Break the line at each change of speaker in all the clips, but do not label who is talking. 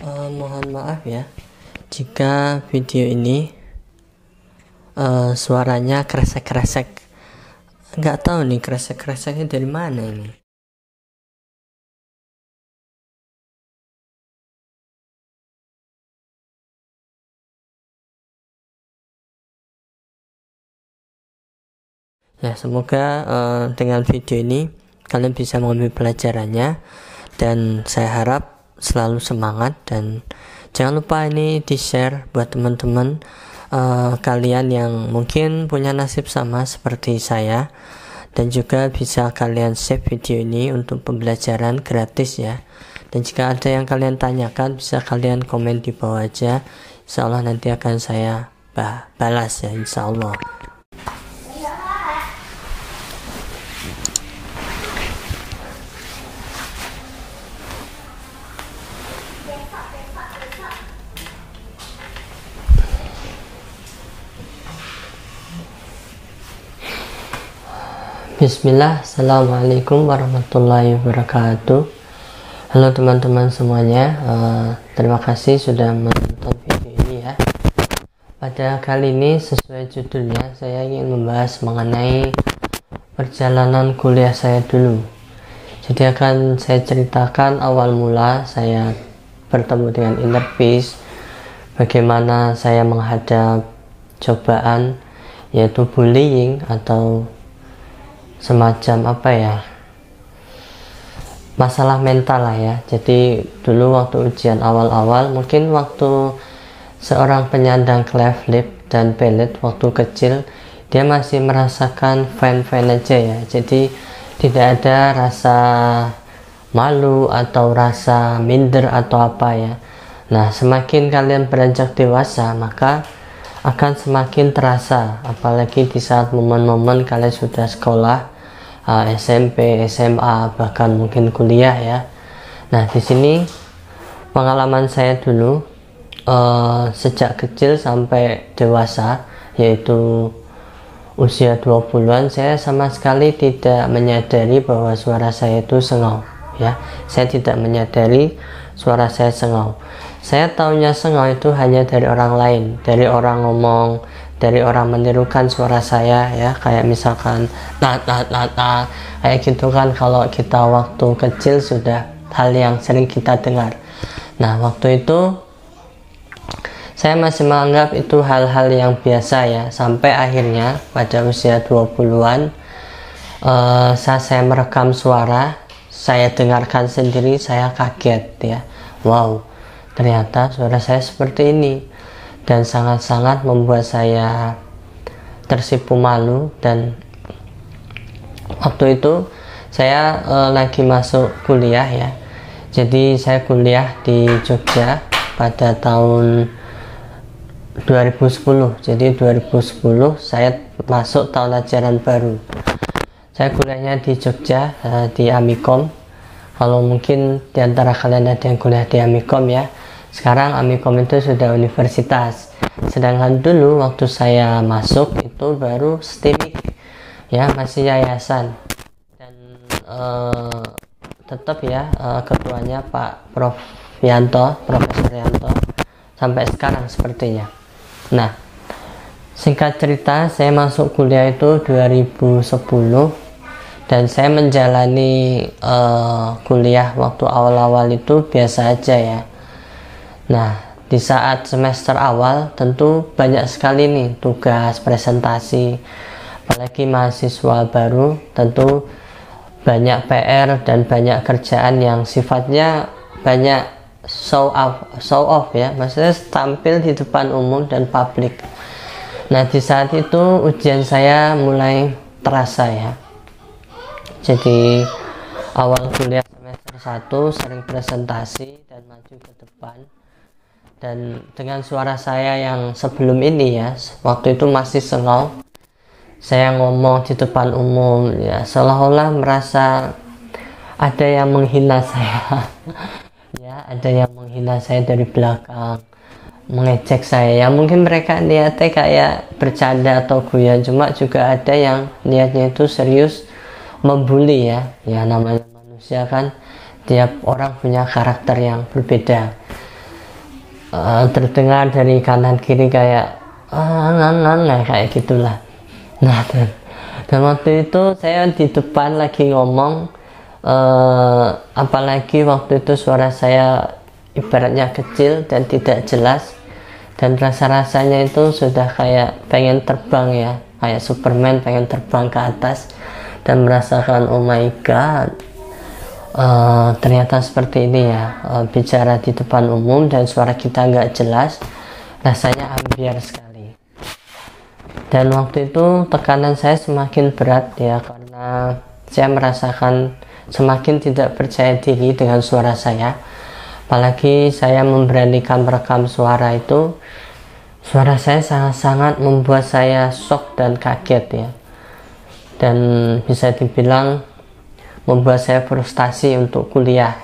Mohon maaf ya jika video ini suaranya kresek-kresek. Nggak tahu nih kresek-kreseknya dari mana ini. Ya, semoga dengan video ini kalian bisa mengambil pelajarannya, dan saya harap selalu semangat, dan jangan lupa ini di share buat teman-teman kalian yang mungkin punya nasib sama seperti saya, dan juga bisa kalian save video ini untuk pembelajaran gratis ya. Dan jika ada yang kalian tanyakan bisa kalian komen di bawah aja, insya Allah nanti akan saya balas ya, insya Allah. Bismillah, Assalamualaikum warahmatullahi wabarakatuh. Halo teman-teman semuanya, terima kasih sudah menonton video ini ya. Pada kali ini sesuai judulnya, saya ingin membahas mengenai perjalanan kuliah saya dulu. Jadi akan saya ceritakan awal mula saya bertemu dengan inner peace, bagaimana saya menghadap cobaan yaitu bullying atau semacam masalah mental lah ya. Jadi dulu waktu ujian awal-awal, mungkin waktu seorang penyandang cleft lip dan pelit waktu kecil, dia masih merasakan fine-fine aja ya. Jadi tidak ada rasa malu atau rasa minder atau apa ya. Nah, semakin kalian beranjak dewasa maka akan semakin terasa, apalagi di saat momen-momen kalian sudah sekolah, SMP, SMA, bahkan mungkin kuliah ya. Nah, di sini pengalaman saya dulu sejak kecil sampai dewasa, yaitu usia 20-an, saya sama sekali tidak menyadari bahwa suara saya itu sengau ya. Saya tidak menyadari suara saya sengau. Saya taunya sengau itu hanya dari orang lain, dari orang ngomong, dari orang menirukan suara saya ya, kayak misalkan ta kayak gitu kan. Kalau kita waktu kecil sudah hal yang sering kita dengar. Nah, waktu itu saya masih menganggap itu hal-hal yang biasa ya, sampai akhirnya pada usia 20-an saat saya merekam suara, saya dengarkan sendiri, saya kaget ya. Wow, ternyata suara saya seperti ini, dan sangat-sangat membuat saya tersipu malu. Dan waktu itu saya lagi masuk kuliah ya. Jadi saya kuliah di Jogja pada tahun 2010. Jadi 2010 saya masuk tahun ajaran baru. Saya kuliahnya di Jogja, di Amikom. Kalau mungkin diantara kalian ada yang kuliah di Amikom ya, sekarang Amikom itu sudah universitas. Sedangkan dulu waktu saya masuk itu baru STIMIK ya, masih yayasan. Dan tetap ya ketuanya Pak Profesor Yanto sampai sekarang sepertinya. Nah, singkat cerita, saya masuk kuliah itu 2010. Dan saya menjalani kuliah waktu awal-awal itu biasa aja ya. Nah, di saat semester awal tentu banyak sekali nih tugas, presentasi. Apalagi mahasiswa baru, tentu banyak PR dan banyak kerjaan yang sifatnya banyak show off ya. Maksudnya tampil di depan umum dan publik. Nah, di saat itu ujian saya mulai terasa ya. Jadi awal kuliah semester 1 sering presentasi dan maju ke depan, dan dengan suara saya yang sebelum ini ya, waktu itu masih sengau, saya ngomong di depan umum ya, seolah-olah merasa ada yang menghina saya ya, ada yang menghina saya dari belakang, mengejek saya ya. Mungkin mereka niatnya kayak bercanda atau guyon, cuma juga ada yang niatnya itu serius membuli ya. Ya namanya manusia kan, tiap orang punya karakter yang berbeda. terdengar dari kanan kiri kayak kayak gitulah. Nah, dan waktu itu saya di depan lagi ngomong, apalagi waktu itu suara saya ibaratnya kecil dan tidak jelas, dan rasa-rasanya itu sudah kayak pengen terbang ya, kayak Superman pengen terbang ke atas dan merasakan oh my god, ternyata seperti ini ya, bicara di depan umum dan suara kita nggak jelas, rasanya ambiar sekali. Dan waktu itu tekanan saya semakin berat ya, karena saya merasakan semakin tidak percaya diri dengan suara saya. Apalagi saya memberanikan merekam suara itu, suara saya sangat-sangat membuat saya shock dan kaget ya, dan bisa dibilang membuat saya frustasi untuk kuliah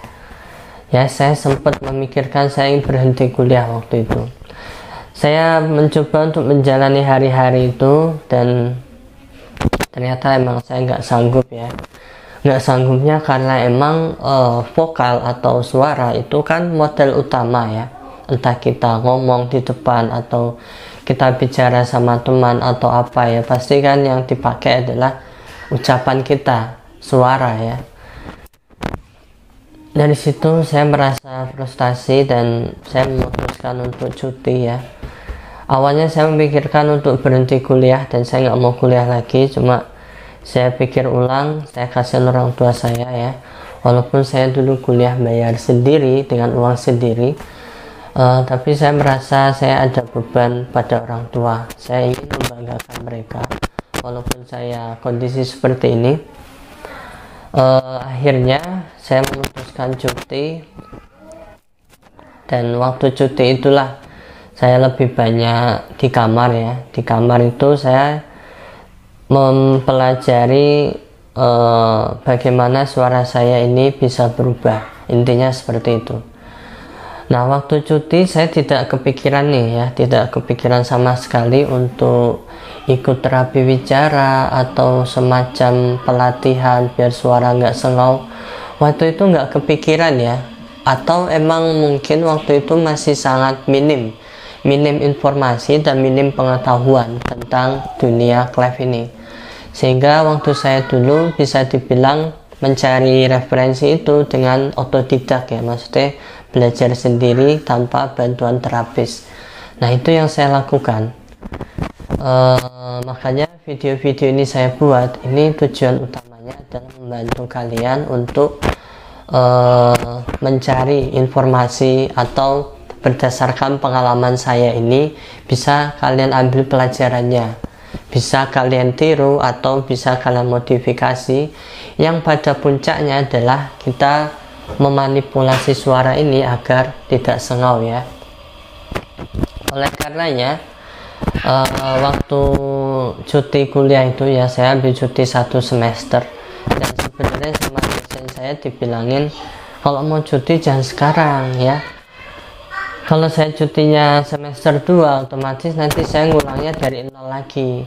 ya. Saya sempat memikirkan saya ingin berhenti kuliah waktu itu. Saya mencoba untuk menjalani hari-hari itu, dan ternyata emang saya nggak sanggup ya. Nggak sanggupnya karena emang vokal atau suara itu kan model utama ya. Entah kita ngomong di depan atau kita bicara sama teman atau apa ya, pasti kan yang dipakai adalah ucapan kita, suara ya. Dari situ saya merasa frustasi dan saya memutuskan untuk cuti ya. Awalnya saya memikirkan untuk berhenti kuliah dan saya nggak mau kuliah lagi, cuma saya pikir ulang, saya kasihan orang tua saya ya. Walaupun saya dulu kuliah bayar sendiri dengan uang sendiri, tapi saya merasa saya ada beban pada orang tua. Saya ingin membanggakan mereka walaupun saya kondisi seperti ini. Akhirnya saya memutuskan cuti, dan waktu cuti itulah saya lebih banyak di kamar ya. Di kamar itu saya mempelajari bagaimana suara saya ini bisa berubah, intinya seperti itu. Nah, waktu cuti saya tidak kepikiran nih ya, tidak kepikiran sama sekali untuk ikut terapi bicara atau semacam pelatihan biar suara nggak sengau. Waktu itu nggak kepikiran ya, atau emang mungkin waktu itu masih sangat minim informasi dan minim pengetahuan tentang dunia clef ini, sehingga waktu saya dulu bisa dibilang mencari referensi itu dengan otodidak ya, maksudnya belajar sendiri tanpa bantuan terapis. Nah, itu yang saya lakukan. Makanya video-video ini saya buat, ini tujuan utamanya adalah membantu kalian untuk mencari informasi, atau berdasarkan pengalaman saya ini bisa kalian ambil pelajarannya, bisa kalian tiru atau bisa kalian modifikasi, yang pada puncaknya adalah kita memanipulasi suara ini agar tidak sengau ya. Oleh karenanya waktu cuti kuliah itu ya, saya ambil cuti 1 semester, dan sebenarnya sama dosen saya dibilangin kalau mau cuti jangan sekarang ya. Kalau saya cutinya semester 2 otomatis nanti saya ngulangnya dari 0 lagi.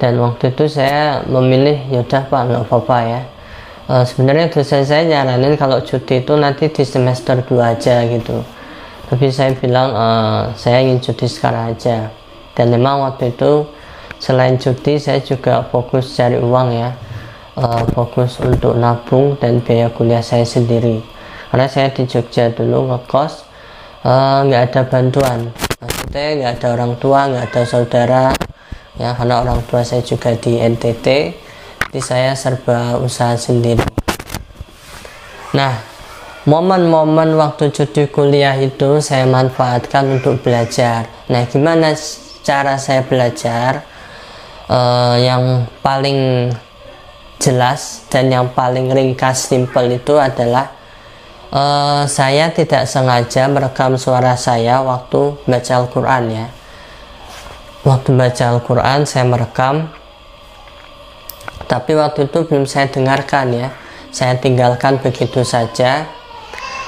Dan waktu itu saya memilih yaudah Pak, nggak apa-apa ya. Sebenarnya dosen saya nyaranin kalau cuti itu nanti di semester 2 aja gitu, tapi saya bilang saya ingin cuti sekarang aja. Dan memang waktu itu selain cuti saya juga fokus cari uang ya, fokus untuk nabung dan biaya kuliah saya sendiri, karena saya di Jogja dulu ngekos, nggak ada bantuan, maksudnya nggak ada orang tua, nggak ada saudara ya, karena orang tua saya juga di NTT, jadi saya serba usaha sendiri. Nah, momen-momen waktu cuti kuliah itu saya manfaatkan untuk belajar. Nah, gimana cara saya belajar? Yang paling jelas dan yang paling ringkas, simple itu adalah saya tidak sengaja merekam suara saya waktu baca Al-Quran ya. Waktu baca Al-Quran saya merekam, tapi waktu itu belum saya dengarkan ya, saya tinggalkan begitu saja.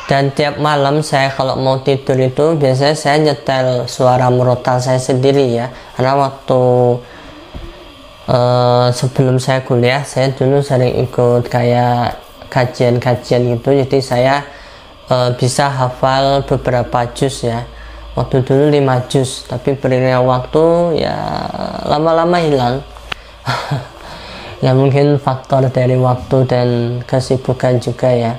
Dan tiap malam saya kalau mau tidur itu biasanya saya nyetel suara murotal saya sendiri ya, karena waktu sebelum saya kuliah saya dulu sering ikut kayak kajian-kajian gitu, jadi saya bisa hafal beberapa juz ya, Waktu dulu 5 juz, tapi beriringan waktu ya lama-lama hilang. Ya mungkin faktor dari waktu dan kesibukan juga ya.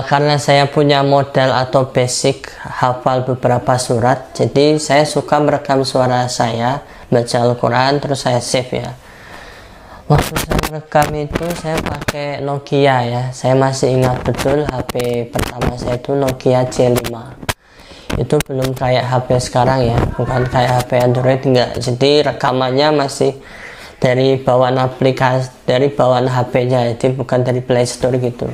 Karena saya punya modal atau basic hafal beberapa surat, jadi saya suka merekam suara saya baca Al-Quran terus saya save ya. Waktu saya rekam itu saya pakai Nokia ya. Saya masih ingat betul HP pertama saya itu Nokia C5. Itu belum kayak HP sekarang ya, bukan kayak HP Android, enggak. Jadi rekamannya masih dari bawaan aplikasi, dari bawaan HP-nya, jadi bukan dari Play Store gitu.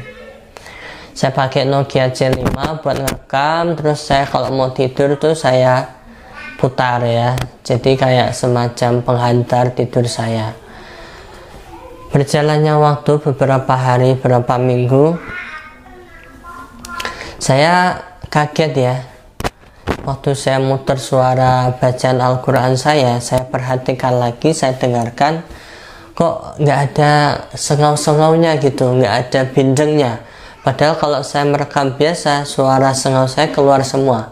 Saya pakai Nokia C5 buat ngerekam, terus saya kalau mau tidur tuh saya putar ya, jadi kayak semacam penghantar tidur saya. Berjalannya waktu beberapa hari, beberapa minggu, saya kaget ya. Waktu saya muter suara bacaan Al-Quran saya perhatikan lagi, saya dengarkan, kok nggak ada sengau-sengaunya gitu, nggak ada bindengnya. Padahal kalau saya merekam biasa, suara sengau saya keluar semua.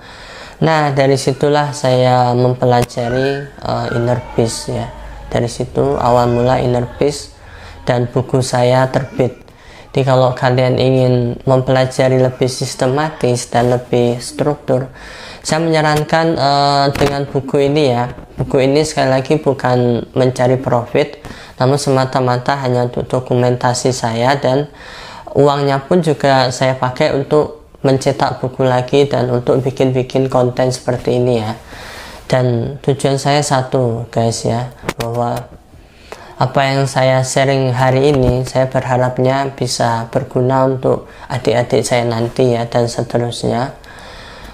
Nah, dari situlah saya mempelajari Inner Peace ya. Dari situ awal mula Inner Peace dan buku saya terbit. Jadi kalau kalian ingin mempelajari lebih sistematis dan lebih struktur, saya menyarankan dengan buku ini ya. Buku ini sekali lagi bukan mencari profit, namun semata-mata hanya untuk dokumentasi saya, dan uangnya pun juga saya pakai untuk mencetak buku lagi dan untuk bikin-bikin konten seperti ini ya. Dan tujuan saya satu guys ya, bahwa apa yang saya sharing hari ini saya berharapnya bisa berguna untuk adik-adik saya nanti ya, dan seterusnya.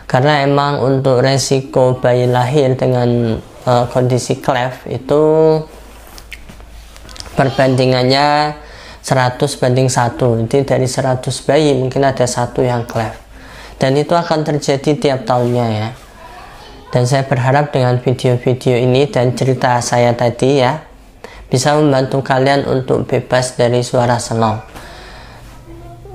Karena emang untuk resiko bayi lahir dengan kondisi cleft itu perbandingannya 100 banding 1. Jadi dari 100 bayi mungkin ada 1 yang cleft, dan itu akan terjadi tiap tahunnya ya. Dan saya berharap dengan video-video ini dan cerita saya tadi ya, bisa membantu kalian untuk bebas dari suara sengau.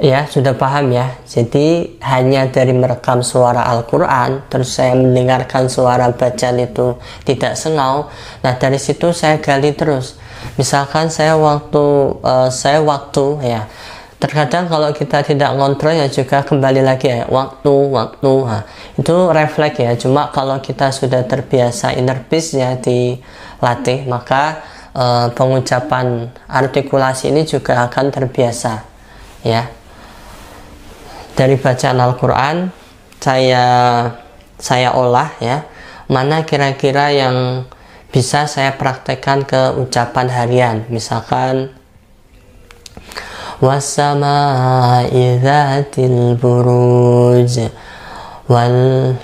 Ya, sudah paham ya. Jadi hanya dari merekam suara Al-Quran, terus saya mendengarkan suara bacaan itu tidak sengau. Nah, dari situ saya gali terus. Misalkan saya waktu ya, terkadang kalau kita tidak ngontrol ya juga kembali lagi ya, waktu. Nah, itu refleks ya. Cuma kalau kita sudah terbiasa Inner Peace ya dilatih, maka pengucapan artikulasi ini juga akan terbiasa ya. Dari bacaan Al-Quran saya olah ya, mana kira-kira yang bisa saya praktekkan ke ucapan harian. Misalkan wassama'i dzatil buruj wal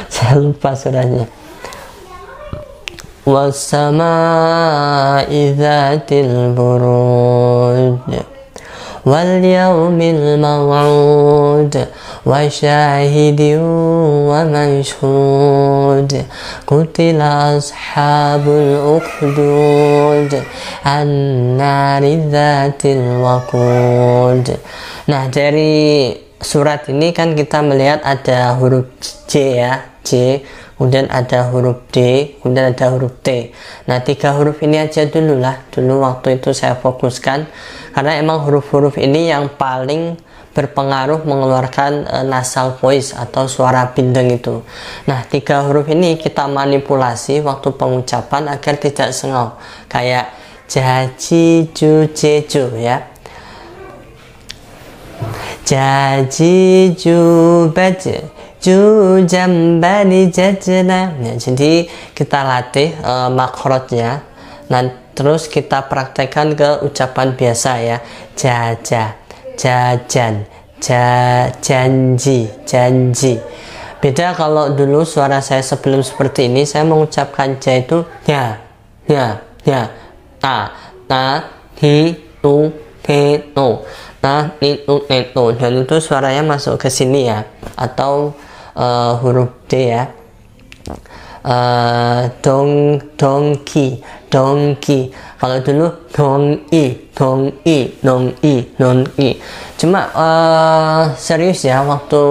saya lupa surahnya. Wassama'i dzatil buruj wal yawmil maw'ud wa syahidin wa mashhud qutila ashabul ukhdud an-nari dzatil waqud. Nah, dari surat ini kan kita melihat ada huruf J ya, J, kemudian ada huruf D, kemudian ada huruf T. Nah, 3 huruf ini aja dulu waktu itu saya fokuskan, karena emang huruf-huruf ini yang paling berpengaruh mengeluarkan nasal voice atau suara bindeng itu. Nah, 3 huruf ini kita manipulasi waktu pengucapan agar tidak sengau, kayak jaji ju jeju ya, jaji ju baje ju jambani jajana. Ya, jadi kita latih makrotnya, dan terus kita praktekkan ke ucapan biasa ya, jaja, jajan, janji, janji. Beda kalau dulu suara saya sebelum seperti ini, saya mengucapkan ja itu ya, hi, tu, pe, no, ni, tu, ne, to, dan itu suaranya masuk ke sini ya, atau huruf D ya. Dongki. Kalau dulu dong i. Cuma serius ya, waktu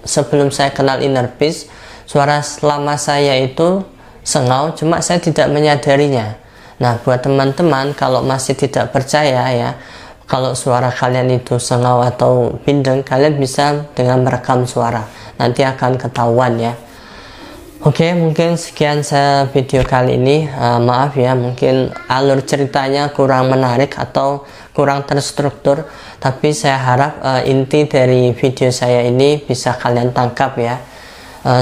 sebelum saya kenal Inner Peace, suara lama saya itu sengau, cuma saya tidak menyadarinya. Nah, buat teman-teman kalau masih tidak percaya ya, kalau suara kalian itu sengau atau bindeng, kalian bisa dengan merekam suara, nanti akan ketahuan ya. Oke, mungkin sekian video kali ini. Maaf ya, mungkin alur ceritanya kurang menarik atau kurang terstruktur, tapi saya harap inti dari video saya ini bisa kalian tangkap ya.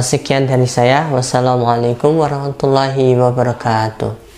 Sekian dari saya. Wassalamualaikum warahmatullahi wabarakatuh.